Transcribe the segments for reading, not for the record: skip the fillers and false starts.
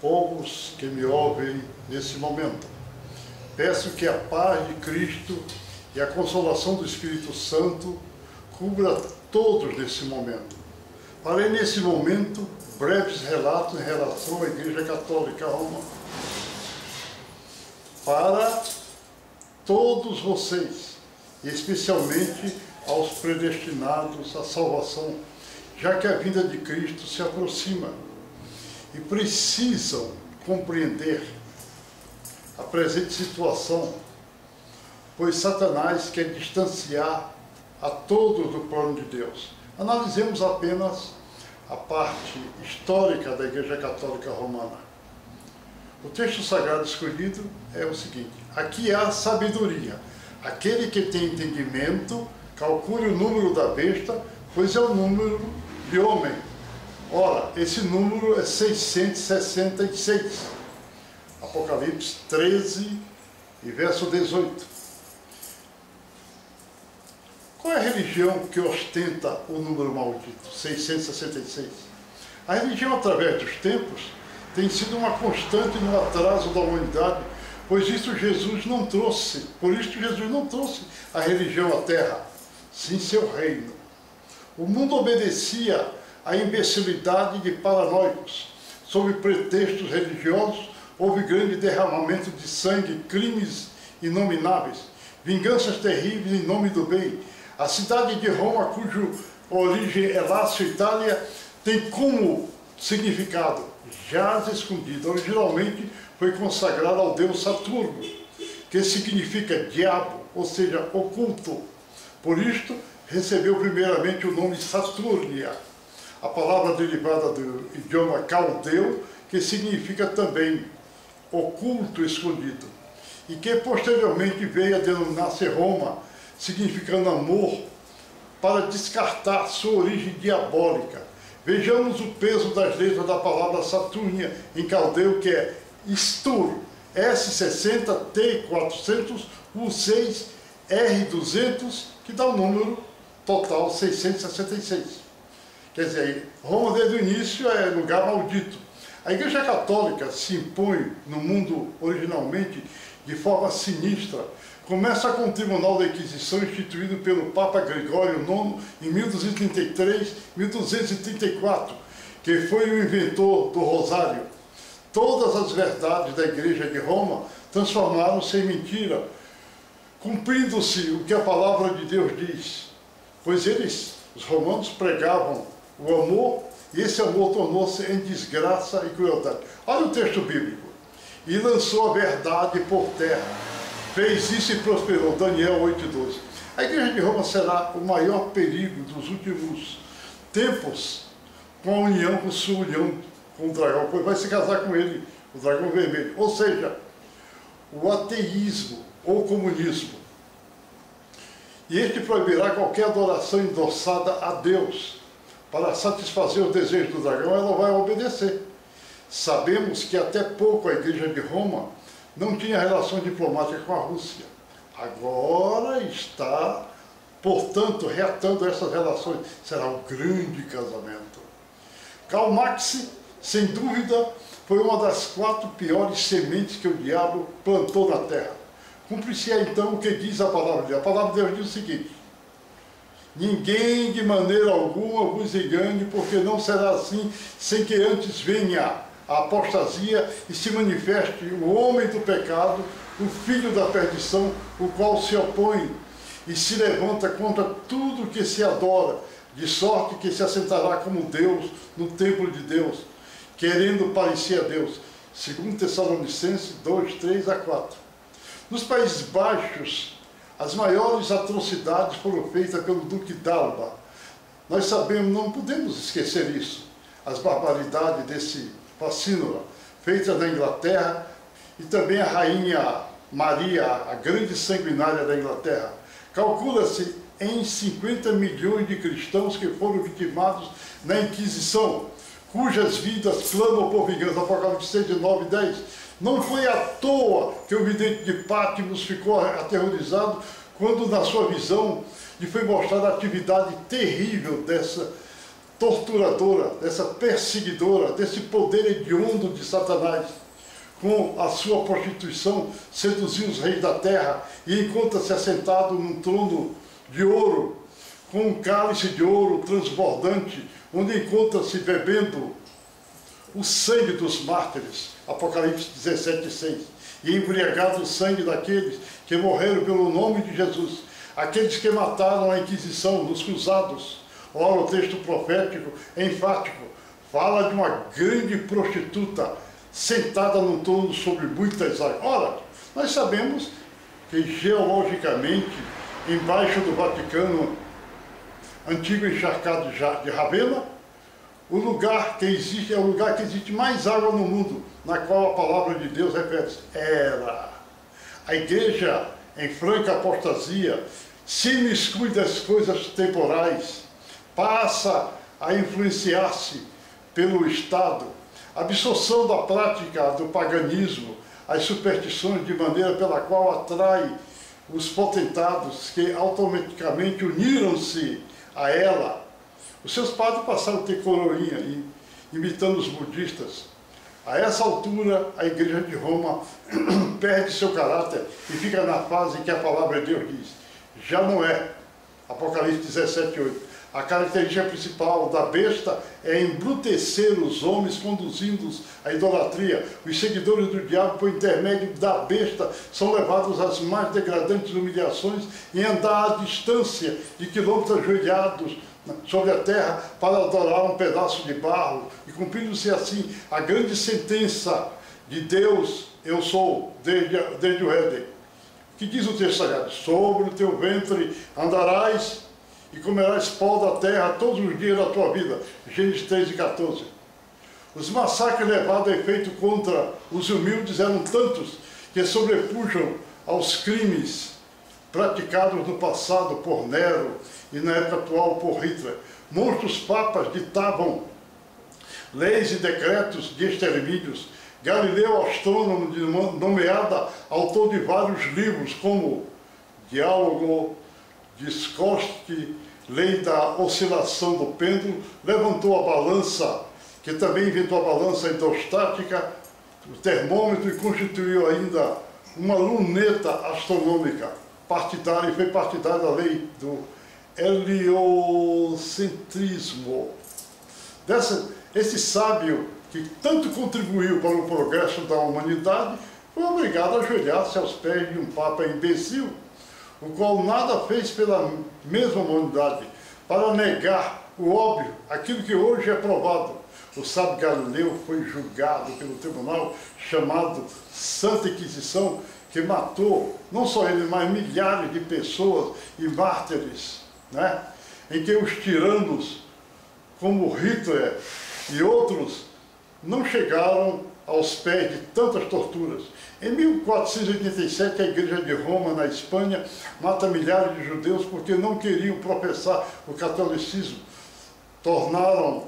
povos que me ouvem nesse momento. Peço que a paz de Cristo e a consolação do Espírito Santo cubra todos nesse momento. Farei nesse momento breves relatos em relação à Igreja Católica Romana. Para todos vocês, e especialmente aos predestinados à salvação, já que a vinda de Cristo se aproxima e precisam compreender a presente situação, pois Satanás quer distanciar a todos do plano de Deus. Analisemos apenas a parte histórica da Igreja Católica Romana. O texto sagrado escolhido é o seguinte: aqui há sabedoria. Aquele que tem entendimento, calcule o número da besta, pois é o número de homem. Ora, esse número é 666. Apocalipse 13 e verso 18. Qual é a religião que ostenta o número maldito, 666? A religião, através dos tempos, tem sido uma constante no atraso da humanidade, pois isso Jesus não trouxe. Por isso Jesus não trouxe a religião à terra, sim seu reino. O mundo obedecia à imbecilidade de paranoicos. Sob pretextos religiosos, houve grande derramamento de sangue, crimes inomináveis, vinganças terríveis em nome do bem. A cidade de Roma, cuja origem é Lácio, Itália, tem como significado jaz escondido. Originalmente foi consagrada ao deus Saturno, que significa diabo, ou seja, oculto. Por isto, recebeu primeiramente o nome Saturnia, a palavra derivada do idioma caldeu, que significa também oculto, escondido, e que posteriormente veio a denominar-se Roma, significando amor, para descartar sua origem diabólica. Vejamos o peso das letras da palavra Saturnia em caldeu, que é Stur, S60, T400, U6, R200, que dá o número total 666. Quer dizer, Roma desde o início é lugar maldito. A Igreja Católica se impõe no mundo originalmente de forma sinistra. Começa com o Tribunal da Inquisição instituído pelo Papa Gregório IX em 1234, que foi o inventor do Rosário. Todas as verdades da Igreja de Roma transformaram-se em mentira, cumprindo-se o que a palavra de Deus diz. Pois eles, os romanos, pregavam o amor, e esse amor tornou-se em desgraça e crueldade. Olha o texto bíblico. E lançou a verdade por terra. Fez isso e prosperou. Daniel 8:12. A Igreja de Roma será o maior perigo dos últimos tempos, com a união, com sua união com o dragão, pois vai se casar com ele, o dragão vermelho. Ou seja, o ateísmo ou comunismo. E este proibirá qualquer adoração endossada a Deus. Para satisfazer os desejos do dragão, ela vai obedecer. Sabemos que até pouco a Igreja de Roma não tinha relação diplomática com a Rússia. Agora está, portanto, reatando essas relações. Será um grande casamento. Karl Marx, sem dúvida, foi uma das 4 piores sementes que o diabo plantou na terra. Cumpre-se então o que diz a palavra de Deus. A palavra de Deus diz o seguinte: ninguém de maneira alguma vos engane, porque não será assim, sem que antes venha a apostasia e se manifeste o homem do pecado, o filho da perdição, o qual se opõe e se levanta contra tudo que se adora, de sorte que se assentará como Deus no templo de Deus, querendo parecer a Deus. 2 Tessalonicenses 2:3-4. Nos Países Baixos, as maiores atrocidades foram feitas pelo Duque d'Alba. Nós sabemos, não podemos esquecer isso, as barbaridades desse fascínora, feitas na Inglaterra, e também a Rainha Maria, a grande sanguinária da Inglaterra. Calcula-se em 50 milhões de cristãos que foram vitimados na Inquisição, cujas vidas clamam por vingança. Apocalipse 9:10. Não foi à toa que o vidente de Patmos ficou aterrorizado quando, na sua visão, lhe foi mostrada a atividade terrível dessa torturadora, dessa perseguidora, desse poder hediondo de Satanás, com a sua prostituição, seduziu os reis da terra e encontra-se assentado num trono de ouro, com um cálice de ouro transbordante, onde encontra-se bebendo o sangue dos mártires, Apocalipse 17:6, e embriagado o sangue daqueles que morreram pelo nome de Jesus, aqueles que mataram a Inquisição, nos cruzados. Ora, o texto profético é enfático, fala de uma grande prostituta sentada num trono sobre muitas águas. Ora, nós sabemos que geologicamente, embaixo do Vaticano, antigo encharcado de Ravenna, o lugar que existe é o lugar que existe mais água no mundo, na qual a palavra de Deus refere-se. Era. A igreja, em franca apostasia, se imiscui das coisas temporais, passa a influenciar-se pelo Estado, a absorção da prática do paganismo, as superstições, de maneira pela qual atrai os potentados que automaticamente uniram-se a ela. Os seus padres passaram a ter coroinha, imitando os budistas. A essa altura, a Igreja de Roma perde seu caráter e fica na fase em que a palavra de Deus diz. Já não é. Apocalipse 17:8. A característica principal da besta é embrutecer os homens, conduzindo-os à idolatria. Os seguidores do diabo, por intermédio da besta, são levados às mais degradantes humilhações e andar à distância de quilômetros ajoelhados sobre a terra para adorar um pedaço de barro, e cumprindo-se assim a grande sentença de Deus, eu sou, desde o Éden. Que diz o texto sagrado? Sobre o teu ventre andarás e comerás pó da terra todos os dias da tua vida. Gênesis 3:14. Os massacres levados a efeito contra os humildes eram tantos que sobrepujam aos crimes praticados no passado por Nero e na época atual por Hitler. Monstros papas ditavam leis e decretos de extermínios. Galileu, astrônomo nomeada autor de vários livros, como Diálogo, Discoste, Lei da Oscilação do Pêndulo, levantou a balança, que também inventou a balança hidrostática, o termômetro, e constituiu ainda uma luneta astronômica partidária, e foi partidária da lei do heliocentrismo. Esse sábio, que tanto contribuiu para o progresso da humanidade, foi obrigado a ajoelhar-se aos pés de um papa imbecil, o qual nada fez pela mesma humanidade, para negar o óbvio, aquilo que hoje é provado. O sábio Galileu foi julgado pelo tribunal chamado Santa Inquisição, que matou, não só ele, mas milhares de pessoas e mártires, né? Em que os tiranos, como Hitler e outros, não chegaram aos pés de tantas torturas. Em 1487, a Igreja de Roma, na Espanha, mata milhares de judeus porque não queriam professar o catolicismo. Tomaram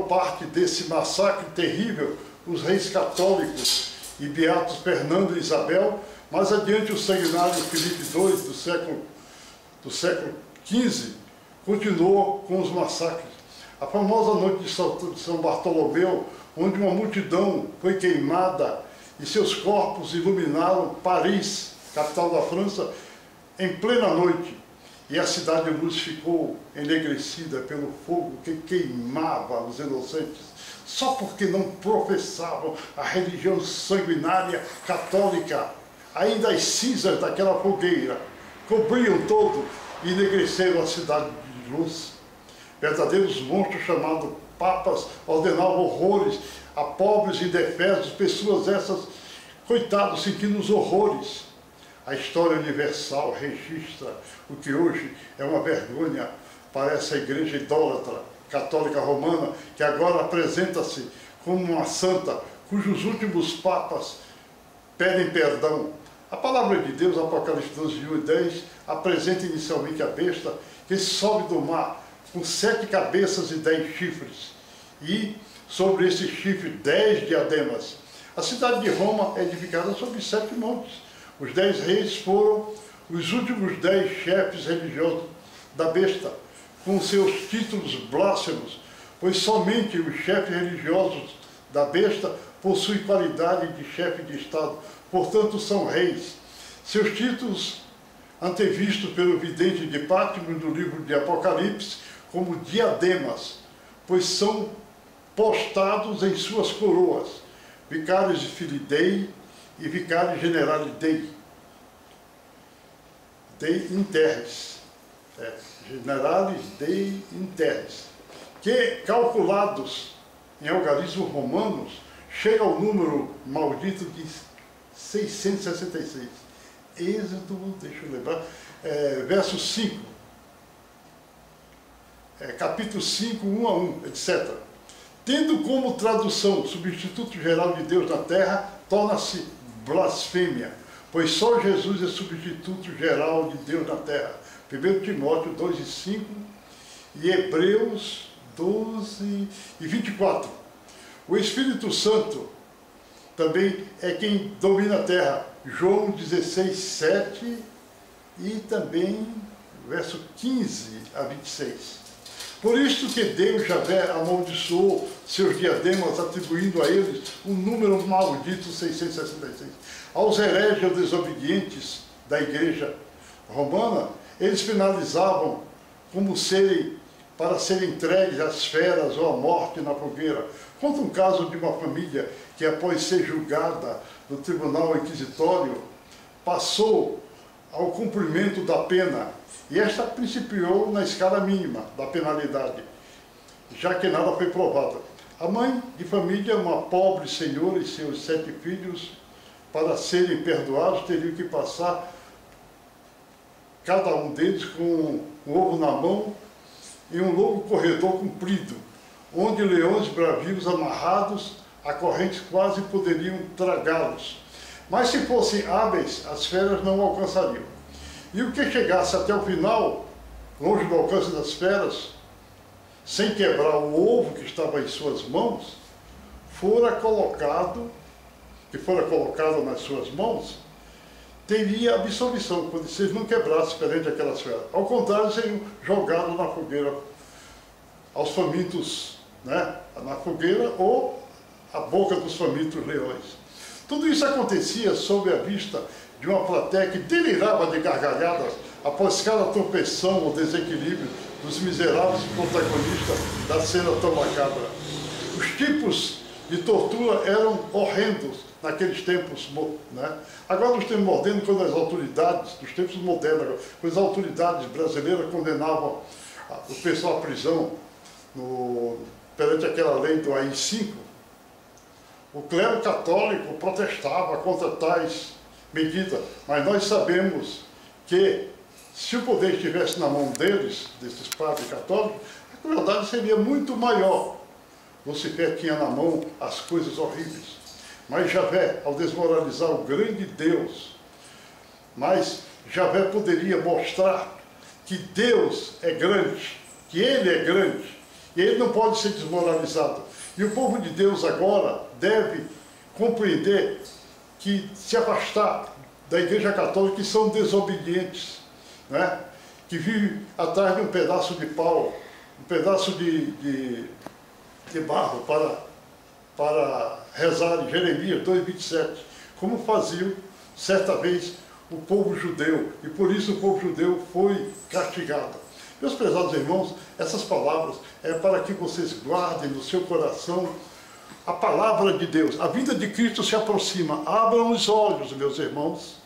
parte desse massacre terrível os reis católicos e beatos Fernando e Isabel. Mais adiante, o sanguinário Filipe II, do século XV, continuou com os massacres. A famosa noite de São Bartolomeu, onde uma multidão foi queimada e seus corpos iluminaram Paris, capital da França, em plena noite, e a cidade de luz ficou enegrecida pelo fogo que queimava os inocentes, só porque não professavam a religião sanguinária católica. Ainda as cinzas daquela fogueira cobriam todo e enegreceram a cidade de luz. Verdadeiros monstros chamados papas ordenavam horrores a pobres e indefesos, pessoas essas, coitados, sentindo os horrores. A história universal registra o que hoje é uma vergonha para essa igreja idólatra católica romana, que agora apresenta-se como uma santa, cujos últimos papas pedem perdão. A palavra de Deus, Apocalipse 12:10, apresenta inicialmente a besta que sobe do mar com 7 cabeças e 10 chifres, e sobre esse chifre 10 diademas. A cidade de Roma é edificada sobre 7 montes. Os 10 reis foram os últimos 10 chefes religiosos da besta, com seus títulos blasfemos, pois somente os chefes religiosos da besta possuem qualidade de chefe de Estado, portanto são reis. Seus títulos, antevistos pelo vidente de Patmos no livro de Apocalipse, como diademas, pois são postados em suas coroas, vicários de Filidei e vicários generais Dei interres, generales Dei interres, que, calculados em algarismos romanos, chega ao número maldito de 666. Êxodo, deixa eu lembrar, verso 5, capítulo 5, 1 a 1, etc. Tendo como tradução substituto geral de Deus na terra, torna-se blasfêmia, pois só Jesus é substituto geral de Deus na terra. 1 Timóteo 2 e 5 e Hebreus 12 e 24. O Espírito Santo também é quem domina a terra. João 16, 7 e também verso 15 a 26. Por isso que Deus, Javé, amaldiçoou seus diademas, atribuindo a eles um número maldito, 666. Aos hereges desobedientes da igreja romana, eles finalizavam como para serem entregues às feras ou à morte na fogueira. Conta um caso de uma família que, após ser julgada no tribunal inquisitório, passou ao cumprimento da pena, e esta principiou na escala mínima da penalidade, já que nada foi provado. A mãe de família, uma pobre senhora e seus 7 filhos, para serem perdoados, teriam que passar, cada um deles, com um ovo na mão, em um longo corredor comprido, onde leões bravios amarrados a correntes quase poderiam tragá-los. Mas se fossem hábeis, as feras não o alcançariam. E o que chegasse até o final, longe do alcance das feras, sem quebrar o ovo que estava em suas mãos, fora colocado nas suas mãos, teria absolvição, quando se eles não quebrassem perante aquelas feras. Ao contrário, seriam jogados na fogueira, aos famintos, né? Na fogueira ou à boca dos famintos leões. Tudo isso acontecia sob a vista de uma plateia que delirava de gargalhadas após cada tropeção ou desequilíbrio dos miseráveis protagonistas da cena tão macabra. Os tipos de tortura eram horrendos naqueles tempos, né? Agora, nos tempos modernos, quando as autoridades, nos tempos modernos, quando as autoridades brasileiras condenavam o pessoal à prisão perante aquela lei do AI-5, o clero católico protestava contra tais medidas, mas nós sabemos que, se o poder estivesse na mão deles, desses padres católicos, a crueldade seria muito maior. Lucifer tinha na mão as coisas horríveis. Mas Javé, ao desmoralizar o grande Deus, Javé poderia mostrar que Deus é grande, que Ele é grande, e Ele não pode ser desmoralizado. E o povo de Deus agora deve compreender que se afastar da Igreja Católica, que são desobedientes, né? Que vivem atrás de um pedaço de pau, um pedaço de barro para rezar em Jeremias 2,27, como faziam certa vez o povo judeu, e por isso o povo judeu foi castigado. Meus prezados irmãos, essas palavras é para que vocês guardem no seu coração a palavra de Deus. A vinda de Cristo se aproxima. Abram os olhos, meus irmãos.